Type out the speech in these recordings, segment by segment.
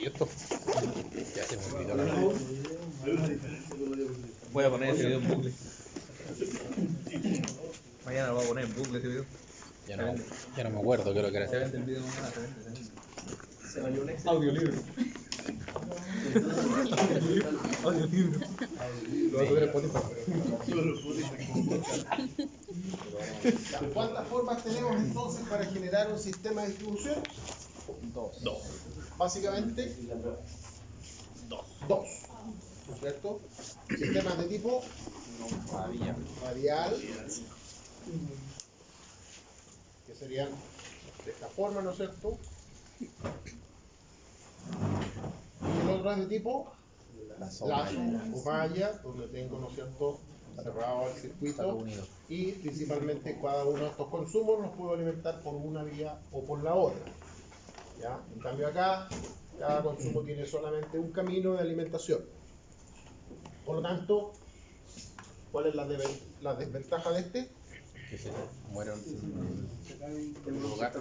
¿Y esto? Ya se me olvidó la Voy a poner ese video en bucle. Mañana lo voy a poner en bucle ese video. ya no me acuerdo, creo que era. Se vende el video mañana, se vende. Se valió un éxito. Audiolibro. Audiolibro. Lo voy a subir a Spotify. ¿Cuántas formas tenemos entonces para generar un sistema de distribución? Dos. Básicamente, dos. ¿No es cierto? Sistemas de tipo radial, que serían de esta forma, ¿no es cierto? Y el otro es de tipo lazo o malla, donde tengo, ¿no es cierto?, cerrado el circuito, y principalmente cada uno de estos consumos los puedo alimentar por una vía o por la otra. ¿Ya? En cambio acá, cada consumo tiene solamente un camino de alimentación. Por lo tanto, ¿cuál es la desventaja de este? Que se mueren en un lugar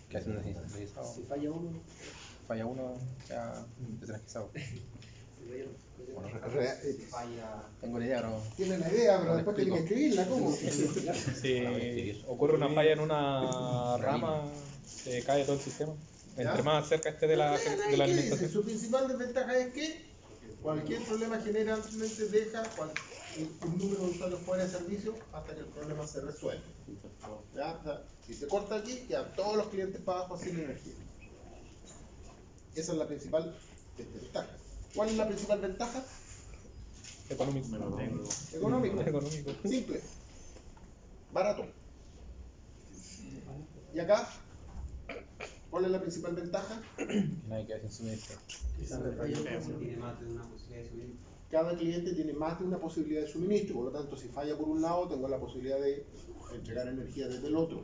que hacen deslizado. Si falla uno, Falla uno, ya desenquizado. Bueno, tengo la idea, pero Tiene la idea, pero después tiene que escribirla, ¿cómo? Si ocurre una falla en una rama, se cae todo el sistema. Entre más cerca esté de la alimentación. Su principal desventaja es que cualquier problema generalmente deja un número de usuarios fuera de servicio hasta que el problema se resuelve. ¿Ya? O sea, si se corta aquí, quedan todos los clientes para abajo sin energía. Esa es la principal desventaja. ¿Cuál es la principal ventaja? Económico. Económico. Simple. Barato. ¿Y acá? ¿Cuál es la principal ventaja? nadie queda sin suministro. Cada cliente tiene más de una posibilidad de suministro, por lo tanto, si falla por un lado, tengo la posibilidad de entregar energía desde el otro.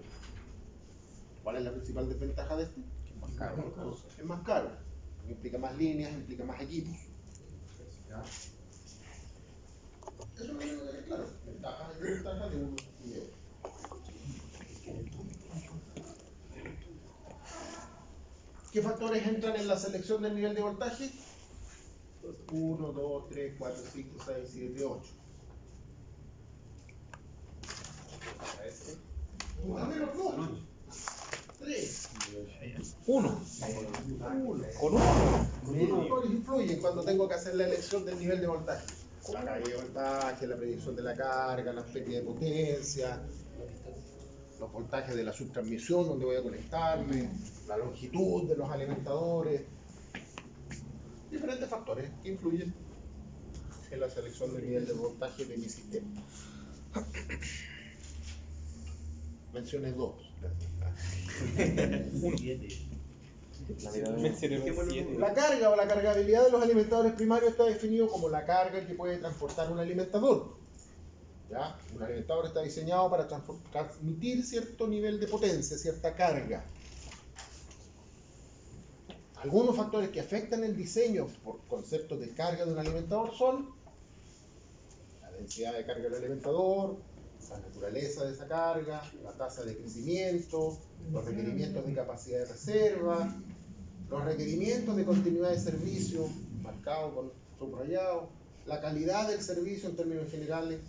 ¿Cuál es la principal desventaja de este? Que es más caro. Es más caro, implica más líneas, implica más equipos. ¿Ya? Eso es lo único que es claro, ventajas y desventajas de uno y de otro. ¿Qué factores entran en la selección del nivel de voltaje? 1, 2, 3, 4, 5, 6, 7, 8. Menos 2. 3. Uno. Con uno. ¿Qué factores influyen cuando tengo que hacer la elección del nivel de voltaje? La caída de voltaje, la predicción de la carga, la pérdida de potencia, los voltajes de la subtransmisión donde voy a conectarme, la longitud de los alimentadores, diferentes factores que influyen en la selección del nivel de voltaje de mi sistema. Mencioné dos. La carga o la cargabilidad de los alimentadores primarios está definido como la carga que puede transportar un alimentador. ¿Ya? Un alimentador está diseñado para transmitir cierto nivel de potencia, cierta carga. Algunos factores que afectan el diseño por conceptos de carga de un alimentador son la densidad de carga del alimentador, la naturaleza de esa carga, la tasa de crecimiento, los requerimientos de capacidad de reserva, los requerimientos de continuidad de servicio, marcado con subrayado, la calidad del servicio en términos generales,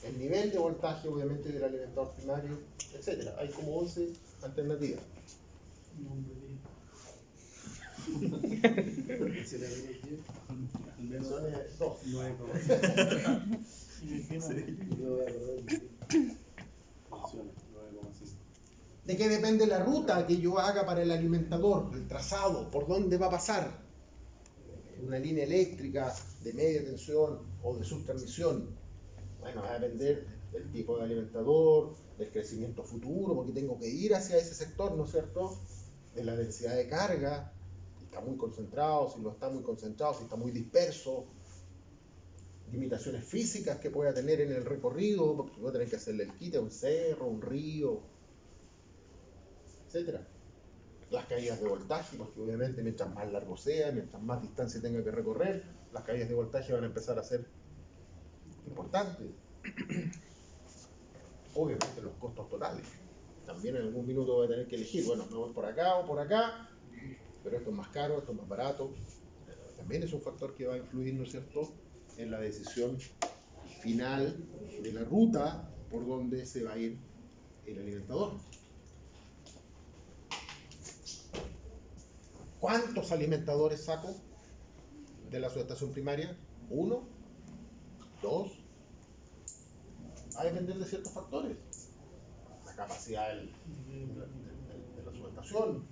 el nivel de voltaje obviamente del alimentador primario, etc. Hay como 11 alternativas. Son dos. ¿De qué depende la ruta que yo haga para el alimentador, el trazado, por dónde va a pasar? Una línea eléctrica de media tensión o de subtransmisión. Bueno, va a depender del tipo de alimentador, del crecimiento futuro, porque tengo que ir hacia ese sector, ¿no es cierto? De la densidad de carga, si está muy concentrado, si no está muy concentrado, si está muy disperso. Limitaciones físicas que pueda tener en el recorrido, porque voy a tener que hacerle el quite a un cerro, un río, etc. Las caídas de voltaje, porque obviamente mientras más largo sea, mientras más distancia tenga que recorrer, las caídas de voltaje van a empezar a ser importantes. Obviamente los costos totales. También en algún minuto voy a tener que elegir, bueno, me voy por acá o por acá. pero esto es más caro, esto es más barato. También es un factor que va a influir, ¿no es cierto?, en la decisión final de la ruta por donde se va a ir el alimentador. ¿Cuántos alimentadores saco de la subestación primaria? ¿1? ¿2? Va a depender de ciertos factores. La capacidad de la subestación,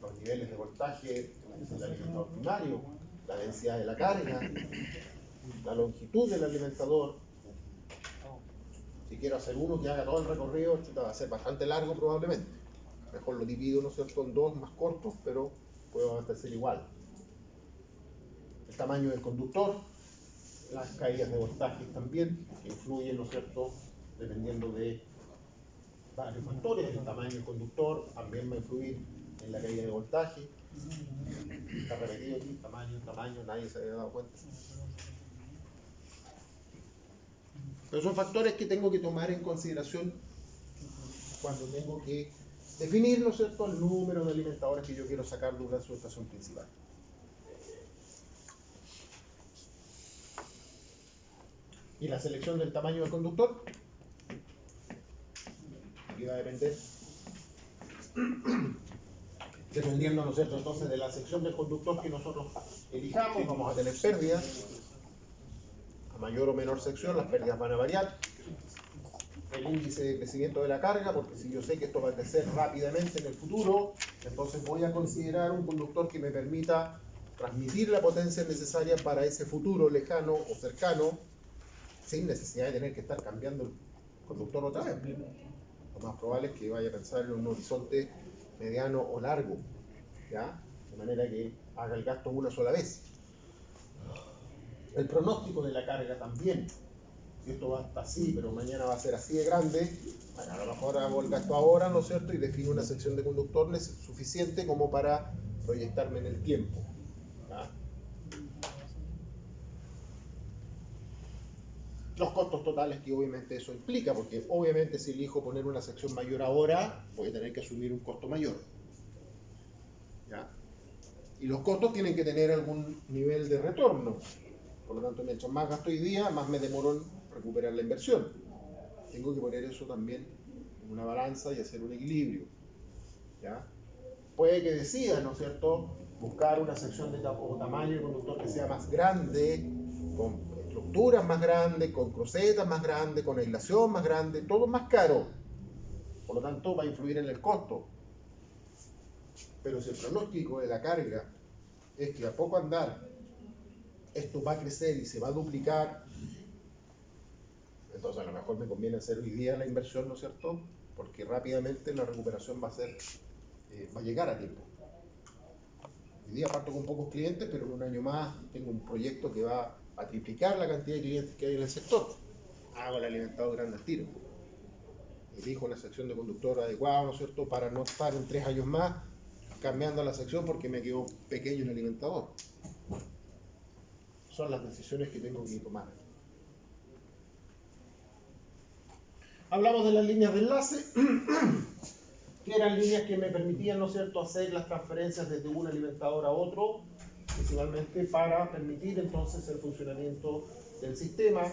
los niveles de voltaje del alimentador primario, la densidad de la carga, la longitud del alimentador. Si quiero hacer uno que haga todo el recorrido, va a ser bastante largo probablemente. Mejor lo divido, ¿no es cierto?, en dos más cortos, pero puedo abastecer igual. El tamaño del conductor, las caídas de voltaje también, que influyen, ¿no es cierto?, dependiendo de varios factores. El tamaño del conductor también va a influir en la caída de voltaje. Está repetido aquí, tamaño, nadie se había dado cuenta. Pero son factores que tengo que tomar en consideración cuando tengo que definir, ¿no es cierto?, el número de alimentadores que yo quiero sacar de una subestación principal. Y la selección del tamaño del conductor, aquí va a depender, dependiendo, ¿no es cierto?, entonces de la sección del conductor que nosotros elijamos, vamos a tener pérdidas. A mayor o menor sección, las pérdidas van a variar. El índice de crecimiento de la carga, porque si yo sé que esto va a crecer rápidamente en el futuro, entonces voy a considerar un conductor que me permita transmitir la potencia necesaria para ese futuro lejano o cercano, sin necesidad de tener que estar cambiando el conductor otra vez. Lo más probable es que vaya a pensar en un horizonte mediano o largo, ¿ya? De manera que haga el gasto una sola vez. El pronóstico de la carga también. Si esto va hasta así, pero mañana va a ser así de grande, bueno, a lo mejor hago el gasto ahora, ¿no es cierto?, y defino una sección de conductores suficiente como para proyectarme en el tiempo, ¿ya? Los costos totales que obviamente eso implica, porque obviamente si elijo poner una sección mayor ahora, voy a tener que asumir un costo mayor, ¿ya? Y los costos tienen que tener algún nivel de retorno. Por lo tanto, mientras más gasto hoy día, más me demoro en recuperar la inversión. Tengo que poner eso también en una balanza y hacer un equilibrio, ¿ya? Puede que decida, ¿no es cierto?, buscar una sección de tamaño de conductor que sea más grande, con estructuras más grandes, con crucetas más grandes, con aislación más grande, todo más caro. Por lo tanto, va a influir en el costo. Pero si el pronóstico de la carga es que a poco andar esto va a crecer y se va a duplicar, entonces a lo mejor me conviene hacer hoy día la inversión, ¿no es cierto?, porque rápidamente la recuperación va a llegar a tiempo. Hoy día parto con pocos clientes, pero en un año más tengo un proyecto que va a triplicar la cantidad de clientes que hay en el sector. Hago el alimentado grande al tiro. Elijo una sección de conductor adecuada, ¿no es cierto?, para no estar en 3 años más cambiando la sección porque me quedó pequeño el alimentador. Son las decisiones que tengo que tomar. Hablamos de las líneas de enlace, que eran líneas que me permitían, ¿no es cierto?, hacer las transferencias desde un alimentador a otro, principalmente para permitir entonces el funcionamiento del sistema.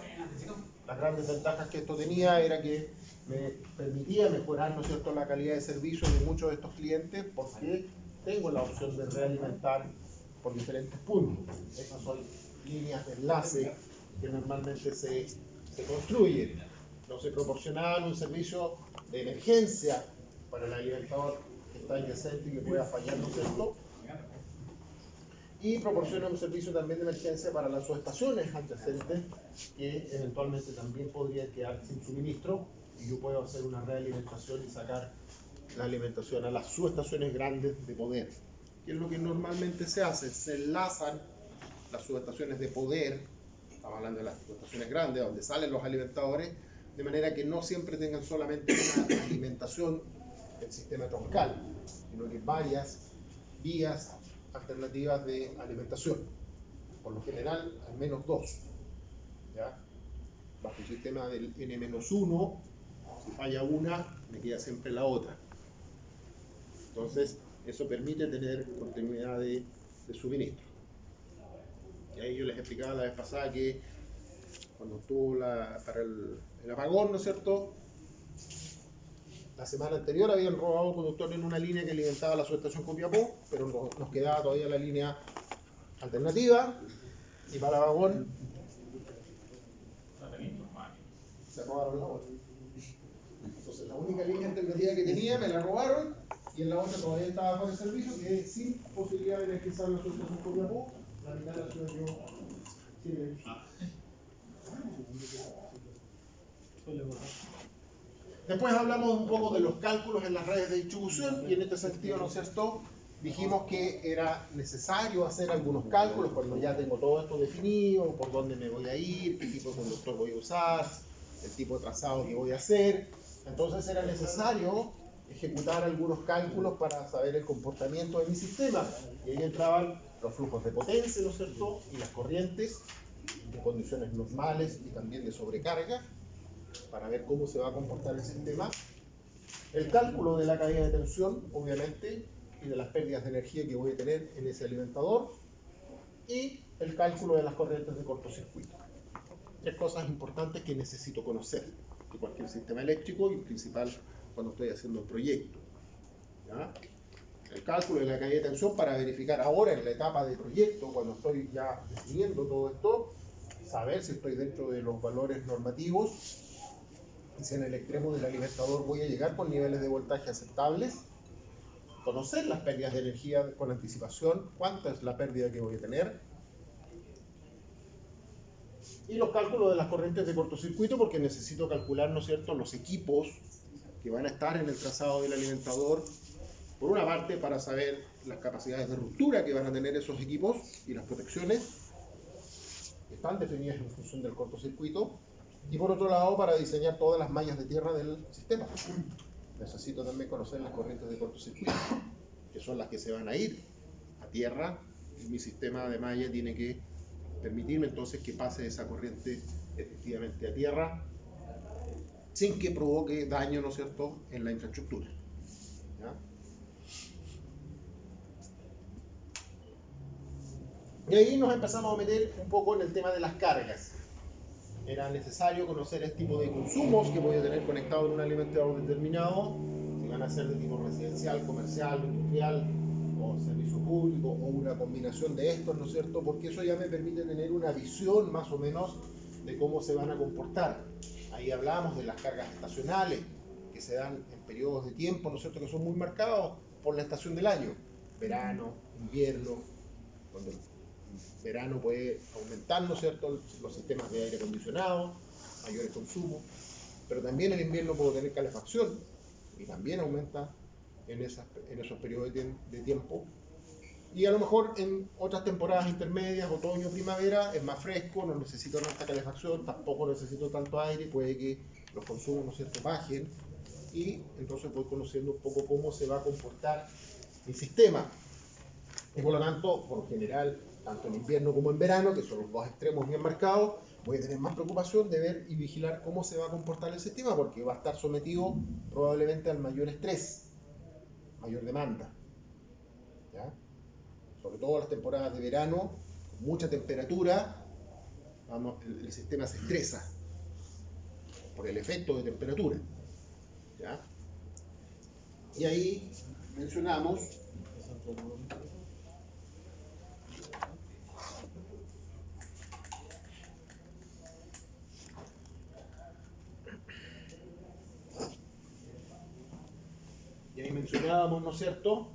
Las grandes ventajas que esto tenía era que me permitía mejorar, ¿no es cierto?, la calidad de servicio de muchos de estos clientes, porque tengo la opción de realimentar por diferentes puntos. Estas son líneas de enlace que normalmente se construyen. No se proporcionaban un servicio de emergencia para el alimentador que está adyacente y que pueda fallar, ¿no es cierto?, y proporciona un servicio también de emergencia para las subestaciones adyacentes que eventualmente también podrían quedar sin suministro y yo puedo hacer una realimentación y sacar la alimentación a las subestaciones grandes de poder, que es lo que normalmente se hace. Se enlazan las subestaciones de poder, estamos hablando de las subestaciones grandes donde salen los alimentadores, de manera que no siempre tengan solamente una alimentación del sistema troncal, sino que varias vías alternativas de alimentación. Por lo general, al menos 2. ¿Ya? Bajo el sistema del N-1, si falla una, me queda siempre la otra. Entonces, Eso permite tener continuidad de suministro. Y ahí yo les explicaba la vez pasada que cuando estuvo para el apagón, ¿no es cierto? La semana anterior habían robado conductor en una línea que alimentaba la subestación Copiapó, pero nos quedaba todavía la línea alternativa, y para el apagón se robaron la otra. Entonces la única línea alternativa que tenía me la robaron, y en la otra todavía estaba fuera de servicio, que sin posibilidad de energizar la subestación Copiapó, la mitad de la ciudad quedó sin electricidad. Después hablamos un poco de los cálculos en las redes de distribución, y en este sentido, ¿no es cierto?, dijimos que era necesario hacer algunos cálculos cuando ya tengo todo esto definido, por dónde me voy a ir, qué tipo de conductor voy a usar, el tipo de trazado que voy a hacer. Entonces era necesario ejecutar algunos cálculos para saber el comportamiento de mi sistema, y ahí entraban los flujos de potencia, ¿no es cierto?, y las corrientes de condiciones normales y también de sobrecarga, para ver cómo se va a comportar el sistema, el cálculo de la caída de tensión, obviamente, y de las pérdidas de energía que voy a tener en ese alimentador, y el cálculo de las corrientes de cortocircuito. Tres cosas importantes que necesito conocer de cualquier sistema eléctrico, y principal cuando estoy haciendo un proyecto. ¿Ya? El cálculo de la caída de tensión para verificar ahora en la etapa de proyecto, cuando estoy ya definiendo todo esto, saber si estoy dentro de los valores normativos, y si en el extremo del alimentador voy a llegar con niveles de voltaje aceptables, conocer las pérdidas de energía con anticipación, cuánta es la pérdida que voy a tener, y los cálculos de las corrientes de cortocircuito, porque necesito calcular, ¿no es cierto?, los equipos que van a estar en el trazado del alimentador, por una parte para saber las capacidades de ruptura que van a tener esos equipos y las protecciones que están definidas en función del cortocircuito, y por otro lado para diseñar todas las mallas de tierra del sistema. Necesito también conocer las corrientes de cortocircuito, que son las que se van a ir a tierra, y mi sistema de malla tiene que permitirme entonces que pase esa corriente efectivamente a tierra sin que provoque daño, ¿no es cierto?, en la infraestructura. ¿Ya? Y ahí nos empezamos a meter un poco en el tema de las cargas. Era necesario conocer el tipo de consumos que voy a tener conectado en un alimentador determinado, si van a ser de tipo residencial, comercial, industrial o servicio público, o una combinación de estos, ¿no es cierto?, porque eso ya me permite tener una visión más o menos de cómo se van a comportar. Ahí hablamos de las cargas estacionales, que se dan en periodos de tiempo, ¿no es cierto?, que son muy marcados por la estación del año. Verano, invierno, cuando el verano puede aumentar, ¿no es cierto?, los sistemas de aire acondicionado, mayores consumos, pero también en invierno puedo tener calefacción, y también aumenta en esos periodos de tiempo. Y a lo mejor en otras temporadas intermedias, otoño, primavera, es más fresco, no necesito tanta calefacción, tampoco necesito tanto aire, puede que los consumos, ¿no es cierto?, bajen, y entonces voy conociendo un poco cómo se va a comportar mi sistema. Y por lo tanto, por lo general, tanto en invierno como en verano, que son los dos extremos bien marcados, voy a tener más preocupación de ver y vigilar cómo se va a comportar el sistema, porque va a estar sometido probablemente al mayor estrés, mayor demanda. ¿Ya? Sobre todo en las temporadas de verano, con mucha temperatura, el sistema se estresa por el efecto de temperatura. ¿Ya? Y ahí mencionamos ¿no es cierto?,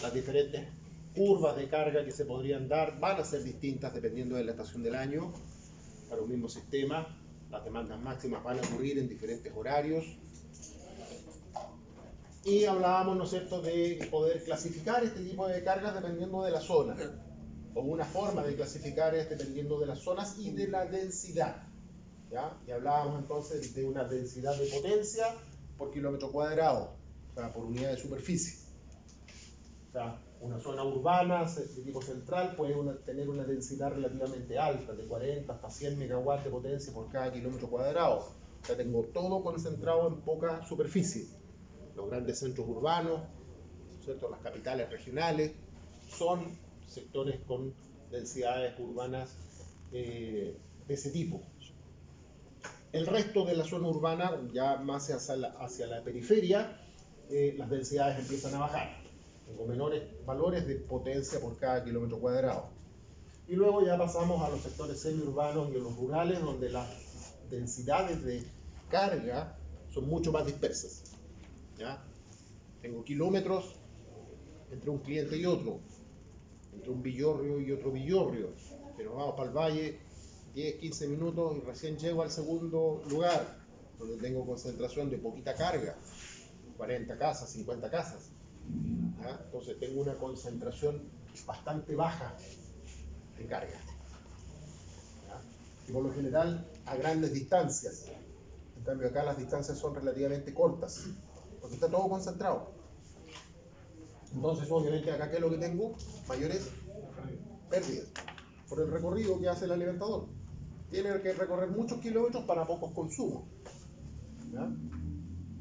las diferentes curvas de carga que se podrían dar van a ser distintas dependiendo de la estación del año para un mismo sistema. Las demandas máximas van a ocurrir en diferentes horarios. Y hablábamos, ¿no es cierto?, de poder clasificar este tipo de cargas dependiendo de la zona, o una forma de clasificar es dependiendo de las zonas y de la densidad. ¿Ya? Y hablábamos entonces de una densidad de potencia por kilómetro cuadrado, o sea, por unidad de superficie. O sea, una zona urbana de tipo central puede tener una densidad relativamente alta, de 40 hasta 100 megawatts de potencia por cada kilómetro cuadrado. O sea, tengo todo concentrado en poca superficie. Los grandes centros urbanos cierto? Las capitales regionales son sectores con densidades urbanas de ese tipo. El resto de la zona urbana, ya más hacia la periferia, las densidades empiezan a bajar. Tengo menores valores de potencia por cada kilómetro cuadrado. Y luego ya pasamos a los sectores semiurbanos y a los rurales, donde las densidades de carga son mucho más dispersas. ¿Ya? Tengo kilómetros entre un cliente y otro, entre un villorrio y otro villorrio, pero vamos para el valle 10, 15 minutos y recién llego al segundo lugar, donde tengo concentración de poquita carga, 40 casas, 50 casas. ¿Ya? Entonces tengo una concentración bastante baja de carga. ¿Ya? Y por lo general a grandes distancias. En cambio acá las distancias son relativamente cortas, porque está todo concentrado. Entonces obviamente acá, ¿qué es lo que tengo? Mayores pérdidas por el recorrido que hace el alimentador. Tiene que recorrer muchos kilómetros para pocos consumos. ¿Ya?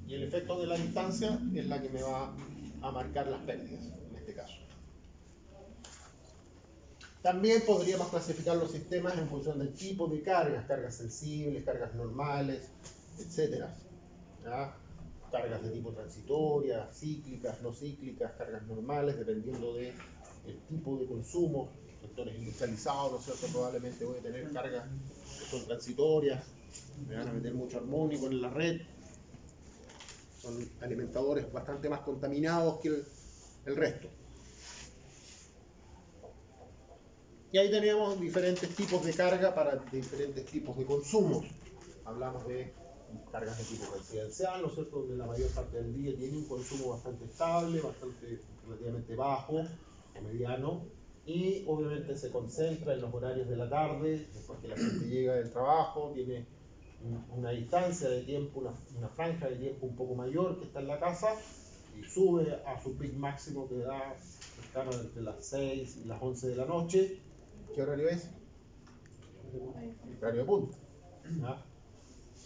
Y el efecto de la distancia es la que me va a marcar las pérdidas, en este caso. También podríamos clasificar los sistemas en función del tipo de cargas, cargas sensibles, cargas normales, etc. ¿Ya? Cargas de tipo transitoria, cíclicas, no cíclicas, cargas normales, dependiendo del tipo de consumo. Sectores industrializados, ¿no es cierto? Probablemente voy a tener cargas que son transitorias, me van a meter mucho armónico en la red. Son alimentadores bastante más contaminados que el resto. Y ahí tenemos diferentes tipos de carga para diferentes tipos de consumos. Hablamos de cargas de tipo residencial, ¿no es cierto?, donde la mayor parte del día tiene un consumo bastante estable, bastante relativamente bajo o mediano, y obviamente se concentra en los horarios de la tarde, después que la gente llega del trabajo, tiene una distancia de tiempo, una franja de tiempo un poco mayor que está en la casa, y sube a su pic máximo que da entre las 6 y las 11 de la noche. ¿Qué horario es? El horario de punta. ¿Ya?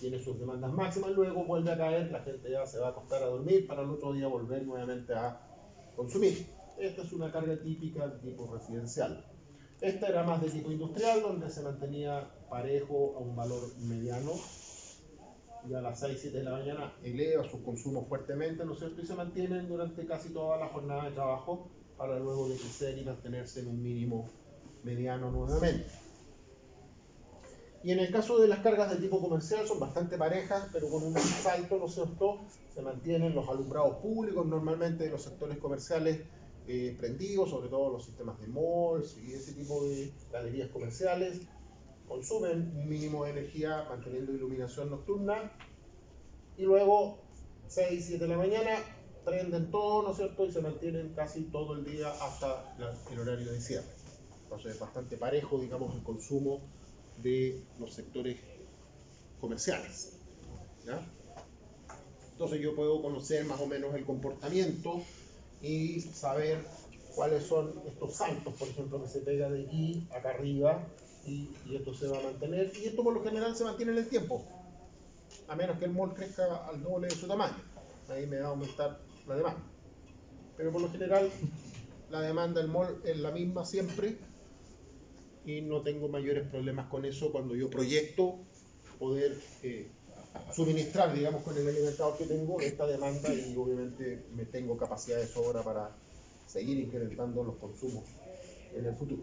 Tiene sus demandas máximas, luego vuelve a caer, la gente ya se va a acostar a dormir para el otro día volver nuevamente a consumir. Esta es una carga típica de tipo residencial. Esta era más de tipo industrial, donde se mantenía parejo a un valor mediano, y a las 6, 7 de la mañana eleva sus consumos fuertemente, ¿no es cierto? Y se mantienen durante casi toda la jornada de trabajo para luego decrecer y mantenerse en un mínimo mediano nuevamente. Y en el caso de las cargas de tipo comercial son bastante parejas, pero con un salto, ¿no es cierto? Se mantienen los alumbrados públicos, normalmente de los sectores comerciales prendidos, sobre todo los sistemas de malls y ese tipo de galerías comerciales. Consumen un mínimo de energía manteniendo iluminación nocturna, y luego 6, 7 de la mañana prenden todo, ¿no es cierto? Y se mantienen casi todo el día hasta el horario de cierre. Entonces es bastante parejo, digamos, el consumo de los sectores comerciales. ¿Ya? Entonces yo puedo conocer más o menos el comportamiento y saber cuáles son estos saltos, por ejemplo, que se pega de aquí acá arriba, y esto se va a mantener, y esto por lo general se mantiene en el tiempo, a menos que el mall crezca al doble de su tamaño. Ahí me va a aumentar la demanda, pero por lo general la demanda del mall es la misma siempre, y no tengo mayores problemas con eso cuando yo proyecto poder suministrar, digamos, con el alimentador que tengo esta demanda, y obviamente me tengo capacidad de sobra para seguir incrementando los consumos en el futuro.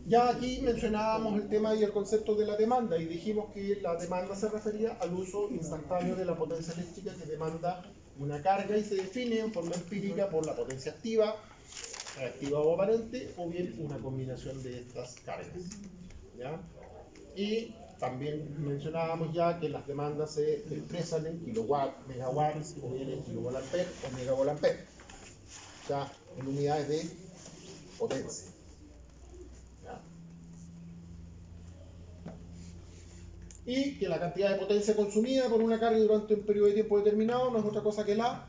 Ya aquí mencionábamos el tema y el concepto de la demanda, y dijimos que la demanda se refería al uso instantáneo de la potencia eléctrica que demanda una carga, y se define en forma empírica por la potencia activa, reactiva o aparente, o bien una combinación de estas cargas. ¿Ya? Y también mencionábamos ya que las demandas se expresan en kilowatt, megawatts, o bien en kilovolt-ampere o megavolt-ampere, ya en unidades de potencia. ¿Ya? Y que la cantidad de potencia consumida por una carga durante un periodo de tiempo determinado no es otra cosa que la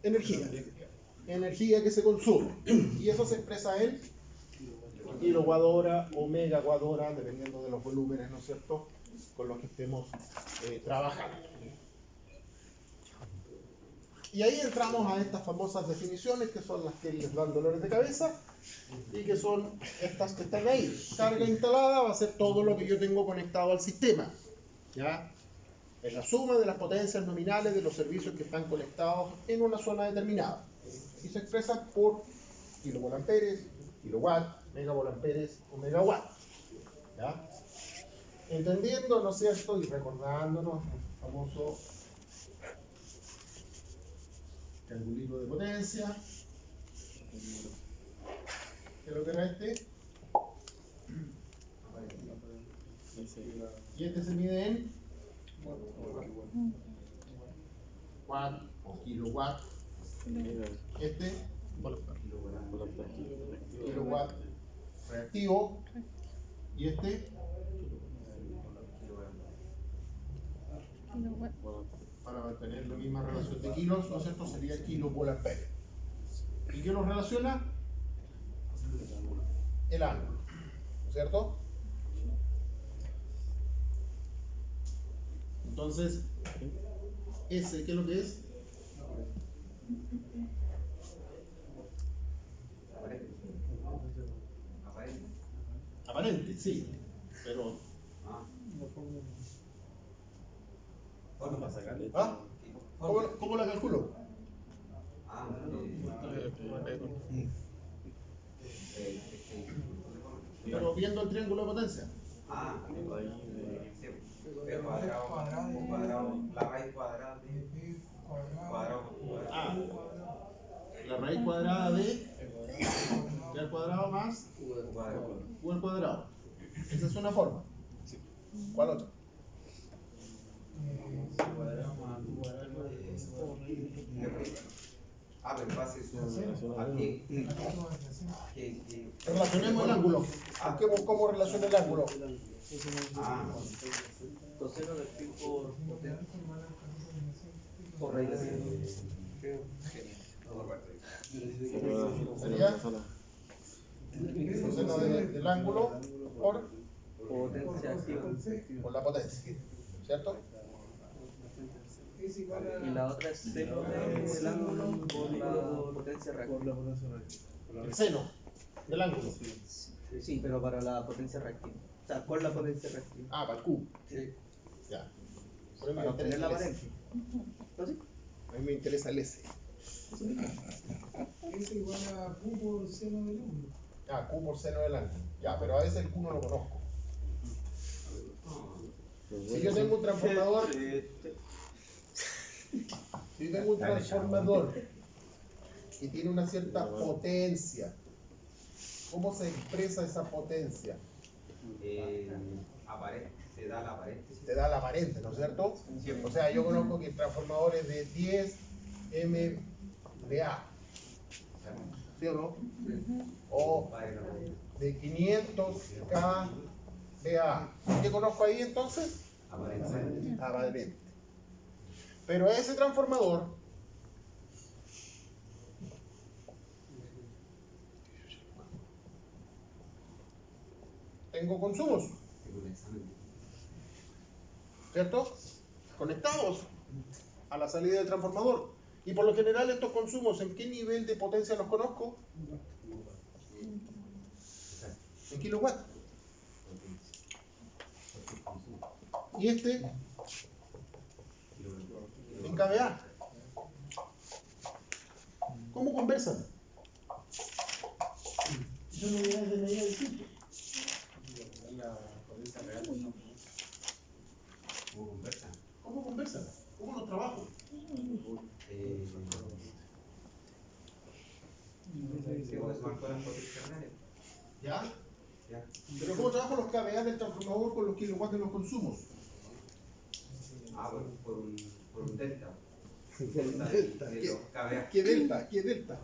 energía que se consume, y eso se expresa en kilowatt hora o megawatt hora, dependiendo de los volúmenes, ¿no es cierto?, con los que estemos trabajando. Y ahí entramos a estas famosas definiciones que son las que les dan dolores de cabeza y que son estas que están ahí. Carga instalada va a ser todo lo que yo tengo conectado al sistema. ¿Ya? Es la suma de las potencias nominales de los servicios que están conectados en una zona determinada. Y se expresa por kilovolamperes, kilowatt, megavolamperes o megawatt. ¿Ya? Entendiendo, ¿no es cierto? Y recordándonos el famoso triangulito de potencia. ¿Qué es lo que era este? Y este se mide en watt o kilowatt. Este kilowatt reactivo. Y este para mantener la misma relación de kilos, ¿no es cierto? Sería kilovolamperes. ¿Y qué los relaciona? El ángulo, ¿no es cierto? Entonces, ese, ¿qué es lo que es? Aparente, sí, pero ¿ah? ¿Cómo la calculo? Pero viendo el triángulo de potencia. La raíz cuadrada de La raíz cuadrada de t al cuadrado más u al cuadrado. Esa es una forma. ¿Cuál otra? pero base aquí. Relacionemos el ángulo. ¿Cómo relaciona el ángulo? Coseno del pi por raíz de Sería coseno del ángulo por la potencia, ¿cierto? Y la otra es seno del ángulo por la potencia reactiva. El seno del ángulo. Sí, pero para la potencia reactiva. O sea, con la potencia reactiva. Para el Q. Sí. Ya. Para obtener la variante. ¿No sí? A mí me interesa el S. Es igual a Q por seno del ángulo. Q por seno del ángulo. Ya, pero a veces el Q no lo conozco. Si yo tengo un transformador, que tiene una cierta potencia, ¿cómo se expresa esa potencia? Se da la aparente. Te da la aparente, ¿no es cierto? O sea, yo conozco que el transformador es de 10 MVA, ¿sí o no? O de 500 kVA. ¿Qué conozco ahí entonces? Aparente. Pero ese transformador tengo consumos, ¿cierto? Conectados a la salida del transformador. Y por lo general estos consumos, ¿en qué nivel de potencia los conozco? En kilowatt. Y este en kVA. ¿Cómo conversan? Son unidades de medida distintas. ¿Cómo conversan? ¿Cómo los trabajo? ¿Ya? Pero ¿cómo trabajo los kVA del transformador con los kilowatts de los consumos? Por un delta. Delta. De los kVA. ¿Qué delta? ¿Qué delta?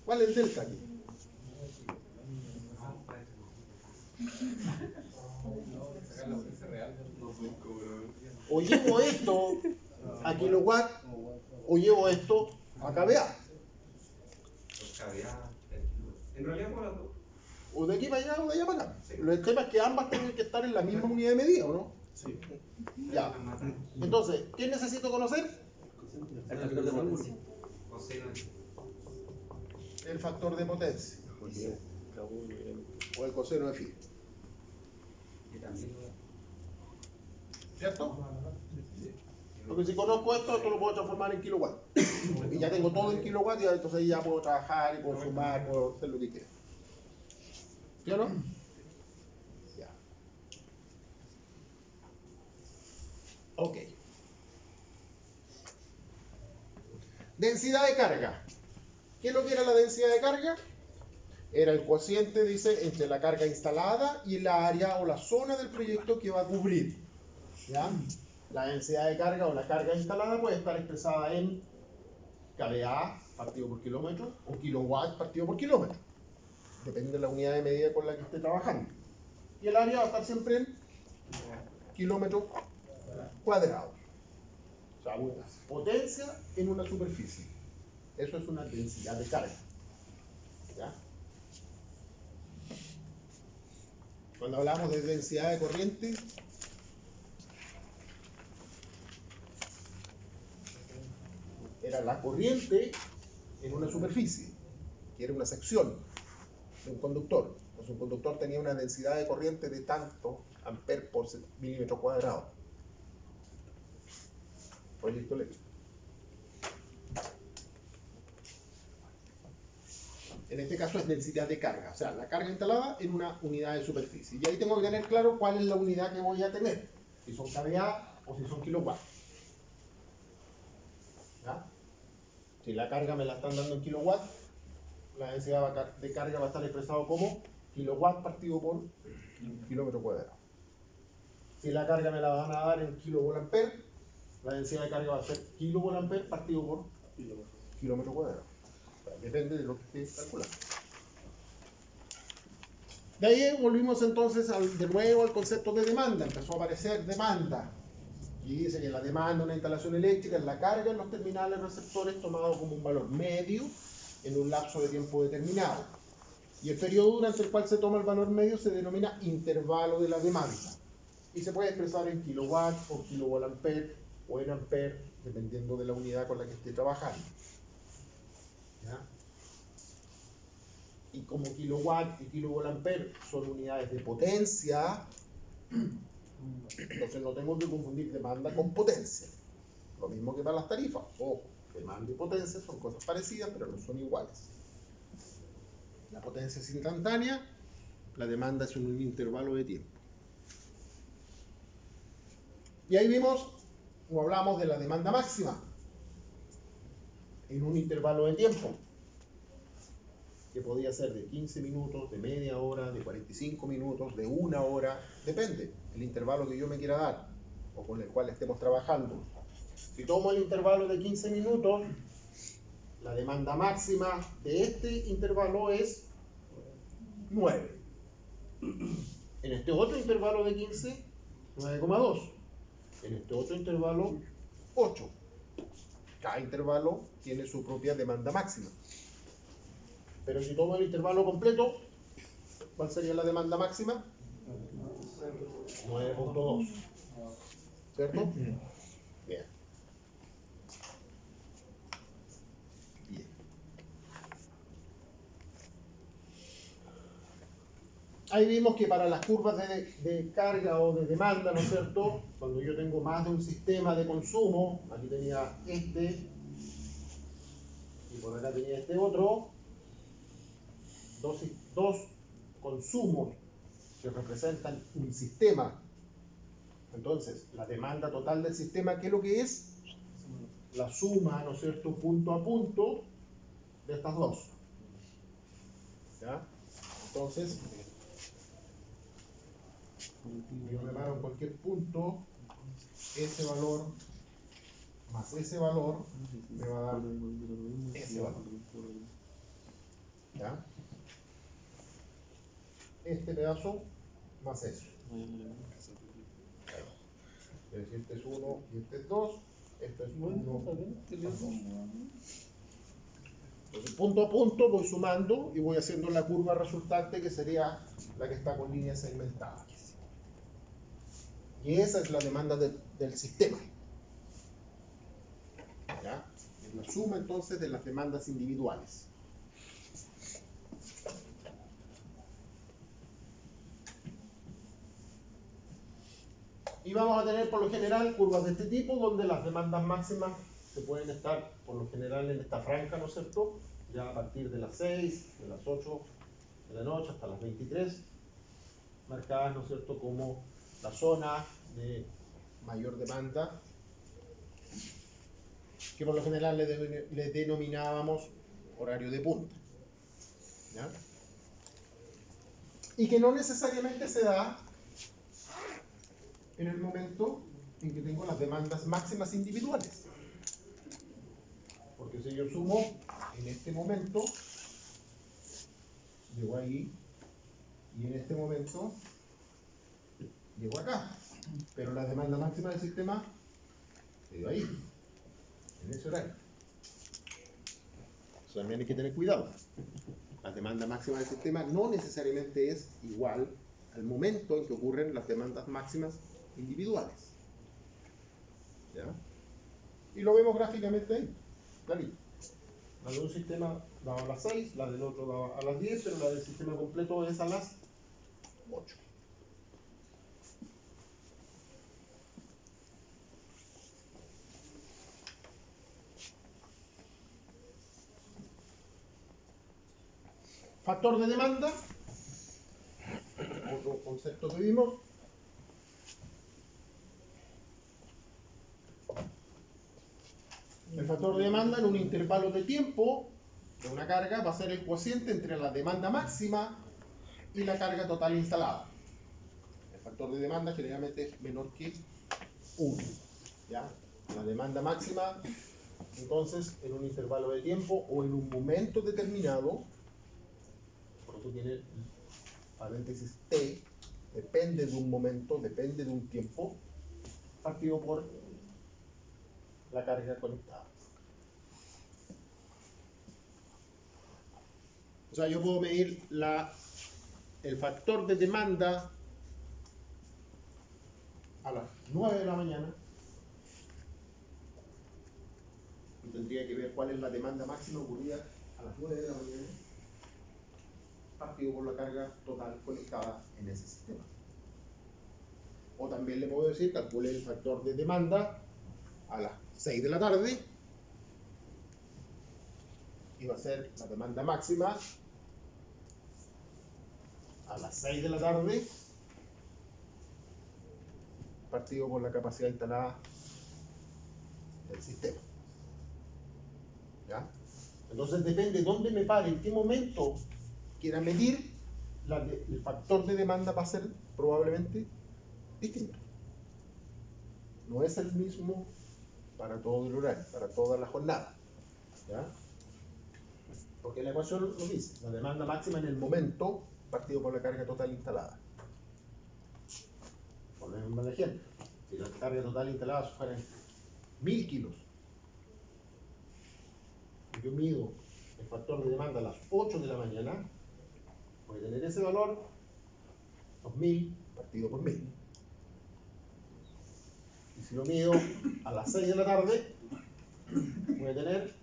¿Cuál es el delta aquí? O llevo esto a kilowatt o llevo esto a kVA. Los kVA. En realidad por las dos. O de aquí para allá o de allá para acá. El tema es que ambas tienen que estar en la misma unidad de medida, ¿o no? Sí. Ya. Entonces, ¿qué necesito conocer? El factor de potencia. Coseno El factor de potencia. O el coseno de phi. que también ¿Cierto? Porque si conozco esto lo puedo transformar en kilowatt. Y ya tengo todo en kilowatt y entonces ahí ya puedo trabajar y puedo sumar, puedo hacer lo que quiera. ¿Sí o no? Ya. Ok. Densidad de carga. ¿Qué es lo que era la densidad de carga? Era el cociente, dice, entre la carga instalada y la área o la zona del proyecto que va a cubrir. ¿Ya? La densidad de carga o la carga instalada puede estar expresada en kVA partido por kilómetro o kilowatt partido por kilómetro. Depende de la unidad de medida con la que esté trabajando. Y el área va a estar siempre en kilómetros cuadrados. O sea, una potencia en una superficie. Eso es una densidad de carga. ¿Ya? Cuando hablamos de densidad de corriente, era la corriente en una superficie, que era una sección de un conductor. Entonces un conductor tenía una densidad de corriente de tanto amperes por milímetro cuadrado. Proyecto eléctrico. En este caso es densidad de carga, o sea, la carga instalada en una unidad de superficie. Y ahí tengo que tener claro cuál es la unidad que voy a tener, si son kVA o si son kilowatts. ¿Ya? Si la carga me la están dando en kilowatts, la densidad de carga va a estar expresado como kilowatt partido por kilómetro cuadrado. Si la carga me la van a dar en kilovolt-ampere, la densidad de carga va a ser kilovolt-ampere partido por kilómetro cuadrado. Depende de lo que esté calculando. De ahí volvimos entonces de nuevo al concepto de demanda. Empezó a aparecer demanda. Y dice que la demanda de una instalación eléctrica es la carga en los terminales receptores tomado como un valor medio en un lapso de tiempo determinado. Y el periodo durante el cual se toma el valor medio se denomina intervalo de la demanda. Y se puede expresar en kilowatt o kilovolt-ampere o en ampere, dependiendo de la unidad con la que esté trabajando. ¿Ya? Y como kilowatt y kilovolt-ampere son unidades de potencia, entonces no tengo que confundir demanda con potencia. Lo mismo que para las tarifas. Ojo, demanda y potencia son cosas parecidas, pero no son iguales. La potencia es instantánea, la demanda es en un intervalo de tiempo. Y ahí vimos, o hablamos de la demanda máxima, en un intervalo de tiempo, que podía ser de 15 minutos, de media hora, de 45 minutos, de una hora, depende el intervalo que yo me quiera dar, o con el cual estemos trabajando. Si tomo el intervalo de 15 minutos, la demanda máxima de este intervalo es 9. En este otro intervalo de 15, 9,2. En este otro intervalo, 8. Cada intervalo tiene su propia demanda máxima. Pero si tomo el intervalo completo, ¿cuál sería la demanda máxima? 9,2. ¿Cierto? Bien. Bien. Ahí vimos que para las curvas de carga o de demanda, ¿no es cierto? Cuando yo tengo más de un sistema de consumo, aquí tenía este, y por acá tenía este otro, dos consumos que representan un sistema. Entonces, la demanda total del sistema, ¿qué es lo que es? La suma, ¿no es cierto?, punto a punto de estas dos. ¿Ya? Entonces, yo me paro en cualquier punto, ese valor más ese valor me va a dar ese valor. ¿Ya? Este pedazo más eso. Es decir, este es 1 y este es 2. Esto es 1 más 2. Entonces, punto a punto voy sumando y voy haciendo la curva resultante, que sería la que está con líneas segmentadas. Y esa es la demanda del sistema. ¿Ya? Es la suma entonces de las demandas individuales. Y vamos a tener por lo general curvas de este tipo, donde las demandas máximas se pueden estar por lo general en esta franja, ¿no es cierto? Ya a partir de las 6, de las 8 de la noche hasta las 23, marcadas, ¿no es cierto?, como la zona de mayor demanda, que por lo general le denominábamos horario de punta. ¿Ya? Y que no necesariamente se da en el momento en que tengo las demandas máximas individuales. Porque si yo sumo en este momento, llego ahí, y en este momento llego acá. Pero la demanda máxima del sistema quedó ahí, en ese horario. Eso también hay que tener cuidado. La demanda máxima del sistema no necesariamente es igual al momento en que ocurren las demandas máximas individuales. ¿Ya? Y lo vemos gráficamente ahí, clarito. La de un sistema daba a las 6, la del otro daba a las 10, pero la del sistema completo es a las 8. Factor de demanda, otro concepto que vimos. El factor de demanda en un intervalo de tiempo de una carga va a ser el cociente entre la demanda máxima y la carga total instalada. El factor de demanda generalmente es menor que 1. ¿Ya? La demanda máxima, entonces, en un intervalo de tiempo o en un momento determinado, por eso tiene el paréntesis T, depende de un momento, depende de un tiempo, partido por la carga conectada. O sea, yo puedo medir el factor de demanda a las 9 de la mañana y tendría que ver cuál es la demanda máxima ocurrida a las 9 de la mañana, partido por la carga total conectada en ese sistema. O también le puedo decir, calcule el factor de demanda a las 6 de la tarde y va a ser la demanda máxima a las 6 de la tarde partido por la capacidad instalada del sistema. ¿Ya? Entonces depende de dónde me pare, en qué momento quiera medir, el factor de demanda va a ser probablemente distinto. No es el mismo para todo el horario, para toda la jornada. ¿Ya? Porque la ecuación lo dice, la demanda máxima en el momento partido por la carga total instalada. Ponemos el ejemplo. Si la carga total instalada fuera 1000 kilos, y yo mido el factor de demanda a las 8 de la mañana, voy a tener ese valor, 2000 partido por 1000. Y si lo mido a las 6 de la tarde, voy a tener